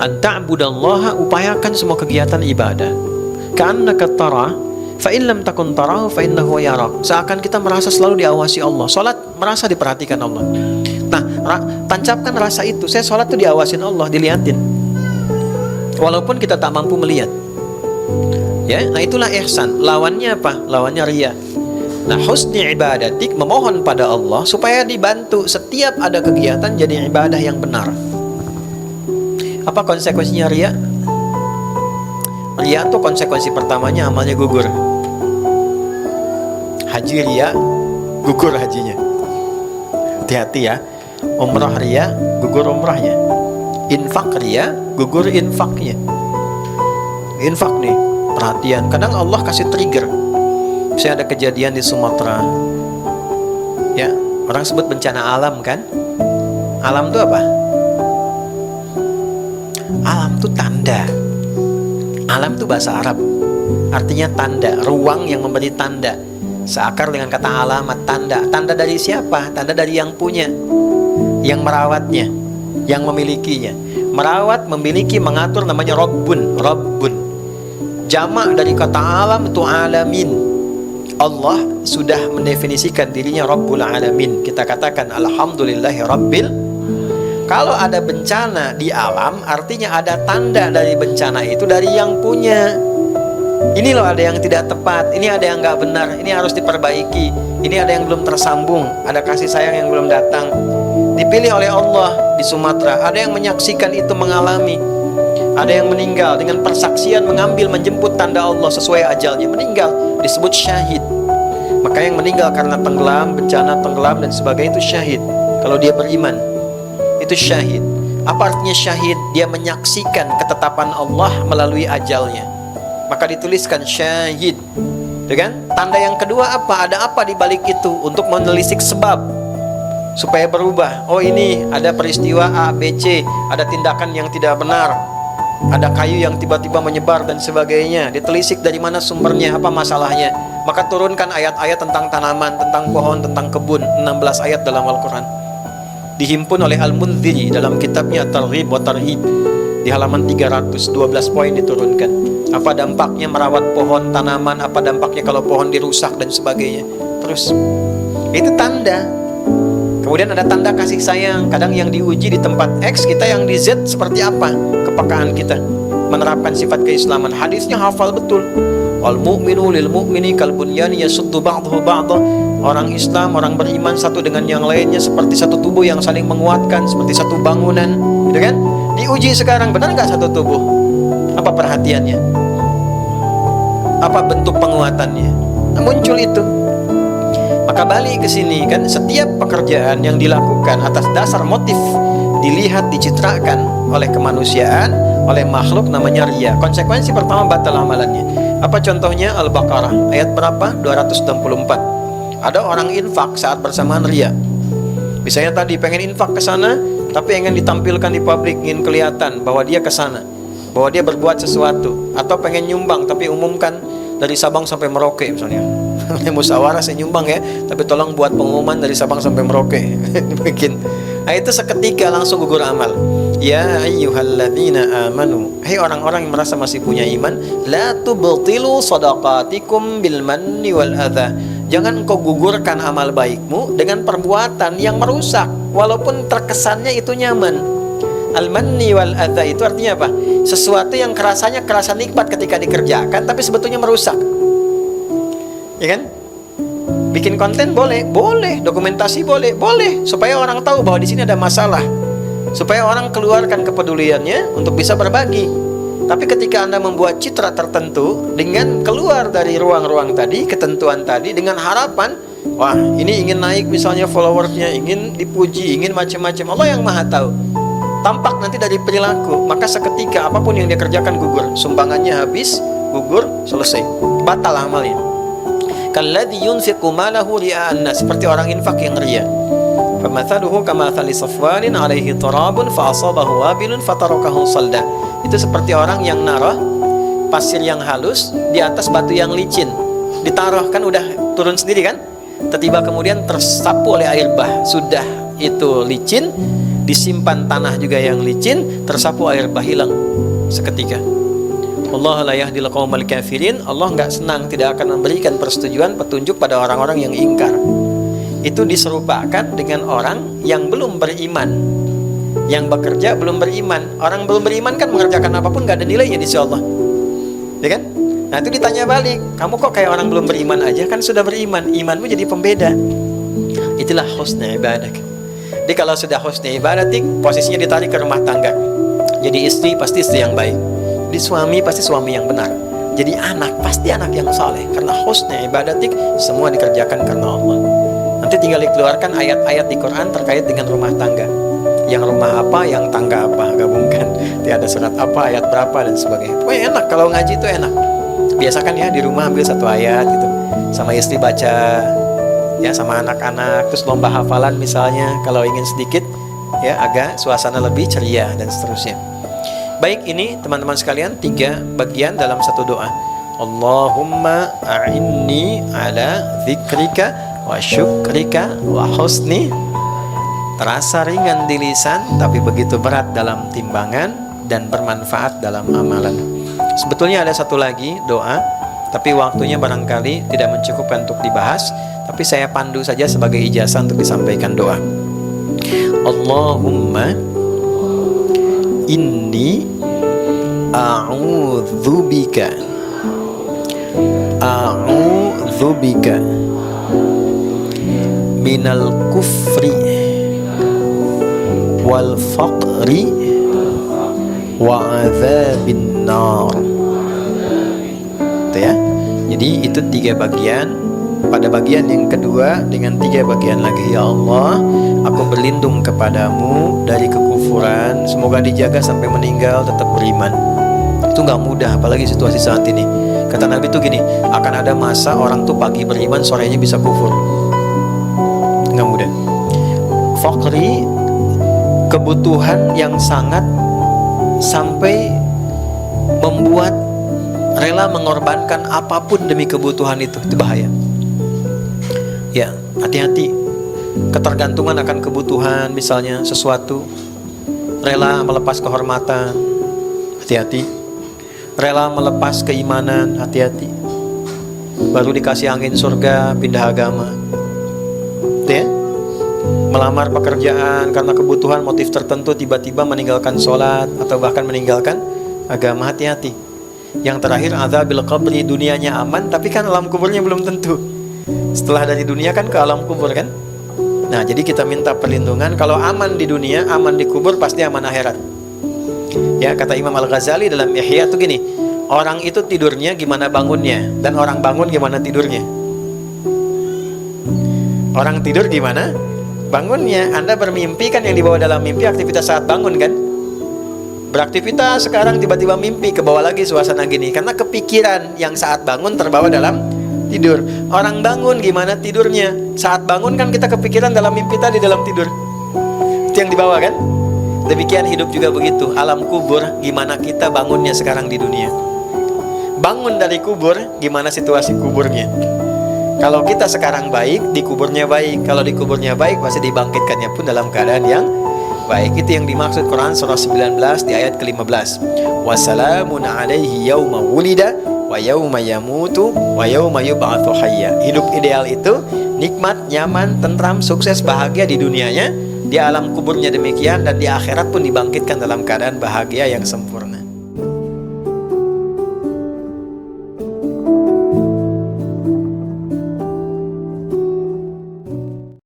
An ta'budallaha, upayakan semua kegiatan ibadah. Ka'annaka tara, fa in lam takun tarahu fa innahu yarak. Seakan kita merasa selalu diawasi Allah. Salat merasa diperhatikan Allah. Nah, tancapkan rasa itu. Saya salat tuh diawasin Allah, dilihatin. Walaupun kita tak mampu melihat. Ya, nah itulah ihsan. Lawannya apa? Lawannya riya. Nah, husni ibadatik, memohon pada Allah supaya dibantu setiap ada kegiatan jadi ibadah yang benar. Apa konsekuensinya riya? Riya tuh konsekuensi pertamanya amalnya gugur. Haji riya, gugur hajinya. Hati-hati ya. Umrah riya, gugur umrahnya. Infak riya, gugur infaknya. Infak nih, perhatian. Kadang Allah kasih trigger. Misalnya ada kejadian di Sumatera, ya, orang sebut bencana alam kan. Alam itu apa? Alam itu tanda. Alam itu bahasa Arab, artinya tanda, ruang yang memberi tanda. Seakar dengan kata alamat, tanda. Tanda dari siapa? Tanda dari yang punya, yang merawatnya, yang memilikinya. Merawat, memiliki, mengatur, namanya Rabbun. Rabbun. Jamak dari kata alam itu alamin. Allah sudah mendefinisikan dirinya Rabbul Alamin. Kita katakan Alhamdulillahi Rabbil. Kalau ada bencana di alam, artinya ada tanda dari bencana itu dari yang punya. Ini loh ada yang tidak tepat, ini ada yang nggak benar, ini harus diperbaiki, ini ada yang belum tersambung, ada kasih sayang yang belum datang. Dipilih oleh Allah di Sumatera, ada yang menyaksikan itu mengalami, ada yang meninggal dengan persaksian mengambil menjemput tanda Allah sesuai ajalnya, meninggal, disebut syahid. Maka yang meninggal karena tenggelam, bencana tenggelam dan sebagainya itu syahid. Kalau dia beriman, itu syahid. Apa artinya syahid? Dia menyaksikan ketetapan Allah melalui ajalnya, maka dituliskan syahid. Kan? Tanda yang kedua apa? Ada apa di balik itu? Untuk menelisik sebab supaya berubah. Oh, ini ada peristiwa A, B, C, ada tindakan yang tidak benar, ada kayu yang tiba-tiba menyebar dan sebagainya. Ditelisik dari mana sumbernya, apa masalahnya. Maka turunkan ayat-ayat tentang tanaman, tentang pohon, tentang kebun. 16 ayat dalam Al-Quran. Dihimpun oleh Al-Mundhiri dalam kitabnya Targhib wa Tarhib. Di halaman 312 poin diturunkan. Apa dampaknya merawat pohon, tanaman, apa dampaknya kalau pohon dirusak dan sebagainya. Terus itu tanda. Kemudian ada tanda kasih sayang. Kadang yang diuji di tempat X, kita yang di Z seperti apa kepekaan kita menerapkan sifat keislaman. Hadisnya hafal betul. Wal mu'minu lil mu'mini kal bunyani yasuddu ba'dahu ba'dha. Orang Islam, orang beriman satu dengan yang lainnya seperti satu tubuh yang saling menguatkan, seperti satu bangunan, gitu kan? Diuji sekarang, benar nggak satu tubuh? Apa perhatiannya? Apa bentuk penguatannya? Nah, muncul itu. Maka balik ke sini kan, setiap pekerjaan yang dilakukan atas dasar motif dilihat, dicitrakan oleh kemanusiaan, oleh makhluk, namanya riya. Konsekuensi pertama batal amalannya. Apa contohnya? Al-Baqarah ayat berapa? 264. Ada orang infak saat bersamaan riya. Misalnya tadi pengen infak ke sana, tapi ingin ditampilkan di publik, ingin kelihatan bahwa dia ke sana, bahwa dia berbuat sesuatu. Atau pengen nyumbang tapi umumkan dari Sabang sampai Merauke misalnya. Musyawarah saya nyumbang ya, tapi tolong buat pengumuman dari Sabang sampai Merauke. Bikin. Nah, itu seketika langsung gugur amal. Ya ayyuhalladzina amanu, hai orang-orang yang merasa masih punya iman, la tubtilu shadaqatikum bil manni wal adza. Jangan engkau gugurkan amal baikmu dengan perbuatan yang merusak, walaupun terkesannya itu nyaman. Al-manni wal adza itu artinya apa? Sesuatu yang kerasanya kerasa nikmat ketika dikerjakan, tapi sebetulnya merusak. Ya kan? Bikin konten boleh, boleh. Dokumentasi boleh, boleh. Supaya orang tahu bahwa di sini ada masalah. Supaya orang keluarkan kepeduliannya untuk bisa berbagi. Tapi ketika Anda membuat citra tertentu dengan keluar dari ruang-ruang tadi, ketentuan tadi, dengan harapan, wah ini ingin naik misalnya followersnya, ingin dipuji, ingin macam-macam, Allah yang maha tahu. Tampak nanti dari perilaku, maka seketika apapun yang dia kerjakan gugur. Sumbangannya habis, gugur, selesai, batal amalnya. Kalladzi yunfiqu malahu ria'an nas, seperti orang infak yang riya. Famathaluhu kamathali safwanin alaihi turabun fa asabahu wabilun fatarakahu salda. Itu seperti orang yang naruh pasir yang halus di atas batu yang licin. Ditaruh kan udah turun sendiri kan? Tiba-tiba kemudian tersapu oleh air bah. Sudah itu licin, disimpan tanah juga yang licin, tersapu air bah hilang seketika. Allah la yahdil qaumal kafirin. Allah nggak senang, tidak akan memberikan persetujuan petunjuk pada orang-orang yang ingkar. Itu diserupakan dengan orang yang belum beriman, yang bekerja belum beriman. Orang belum beriman kan mengerjakan apapun nggak ada nilainya di sisi Allah, ya kan? Nah itu ditanya balik, kamu kok kayak orang belum beriman aja, kan sudah beriman, imanmu jadi pembeda. Itulah husna ibadah. Jadi kalau sudah husna ibadah, posisinya ditarik ke rumah tangga. Jadi istri pasti istri yang baik, jadi suami pasti suami yang benar, jadi anak pasti anak yang saleh. Karena husna ibadah semua dikerjakan karena Allah. Nanti tinggal dikeluarkan ayat-ayat di Quran terkait dengan rumah tangga. Yang rumah apa, yang tangga apa, gabungkan. Tiada surat apa, ayat berapa, dan sebagainya. Pokoknya enak, kalau ngaji itu enak. Biasakan ya di rumah ambil satu ayat gitu, sama istri baca, ya sama anak-anak, terus lomba hafalan misalnya. Kalau ingin sedikit ya agak suasana lebih ceria dan seterusnya. Baik, ini teman-teman sekalian 3 bagian dalam satu doa. Allahumma a'inni ala dzikrika wa syukrika wa husni. Terasa ringan di lisan tapi begitu berat dalam timbangan dan bermanfaat dalam amalan. Sebetulnya ada satu lagi doa, tapi waktunya barangkali tidak mencukupkan untuk dibahas, tapi saya pandu saja sebagai ijazah untuk disampaikan doa. Allahumma inni a'udzubika minal kufri wal faqri wa adzabin nar. Itu ya. Jadi itu 3 bagian. Pada bagian yang kedua dengan 3 bagian lagi, ya Allah, aku berlindung kepadamu dari kekufuran, semoga dijaga sampai meninggal tetap beriman. Itu nggak mudah, apalagi situasi saat ini. Kata Nabi tuh gini, akan ada masa orang tuh pagi beriman, sorenya bisa kufur. Nggak mudah. Faqri, kebutuhan yang sangat sampai membuat rela mengorbankan apapun demi kebutuhan itu bahaya. Ya, hati-hati. Ketergantungan akan kebutuhan, misalnya sesuatu, rela melepas kehormatan, hati-hati. Rela melepas keimanan, hati-hati. Baru dikasih angin surga, pindah agama. Ya? Melamar pekerjaan karena kebutuhan motif tertentu, tiba-tiba meninggalkan sholat atau bahkan meninggalkan agama, hati-hati. Yang terakhir, adzabil qabri, dunianya aman tapi kan alam kuburnya belum tentu. Setelah dari dunia kan ke alam kubur kan. Nah jadi kita minta perlindungan. Kalau aman di dunia, aman di kubur, pasti aman akhirat. Ya, kata Imam Al-Ghazali dalam Ihya tuh gini, orang itu tidurnya gimana bangunnya, dan orang bangun gimana tidurnya. Orang tidur gimana bangunnya. Anda bermimpi kan, yang dibawa dalam mimpi aktivitas saat bangun kan. Beraktivitas sekarang tiba-tiba mimpi, ke bawah lagi suasana gini, karena kepikiran yang saat bangun terbawa dalam tidur. Orang bangun gimana tidurnya. Saat bangun kan kita kepikiran dalam mimpi tadi dalam tidur. Itu yang dibawa kan. Demikian hidup juga begitu. Alam kubur gimana kita bangunnya sekarang di dunia. Bangun dari kubur gimana situasi kuburnya. Kalau kita sekarang baik, di kuburnya baik. Kalau di kuburnya baik, pasti dibangkitkannya pun dalam keadaan yang baik. Itu yang dimaksud Quran surah 19 di ayat ke-15. Wassalamun alaihi yawma wulida wa yawma yamutu wa yawma yub'atsu hayya. Hidup ideal itu nikmat, nyaman, tentram, sukses, bahagia di dunianya, di alam kuburnya demikian, dan di akhirat pun dibangkitkan dalam keadaan bahagia yang sempurna.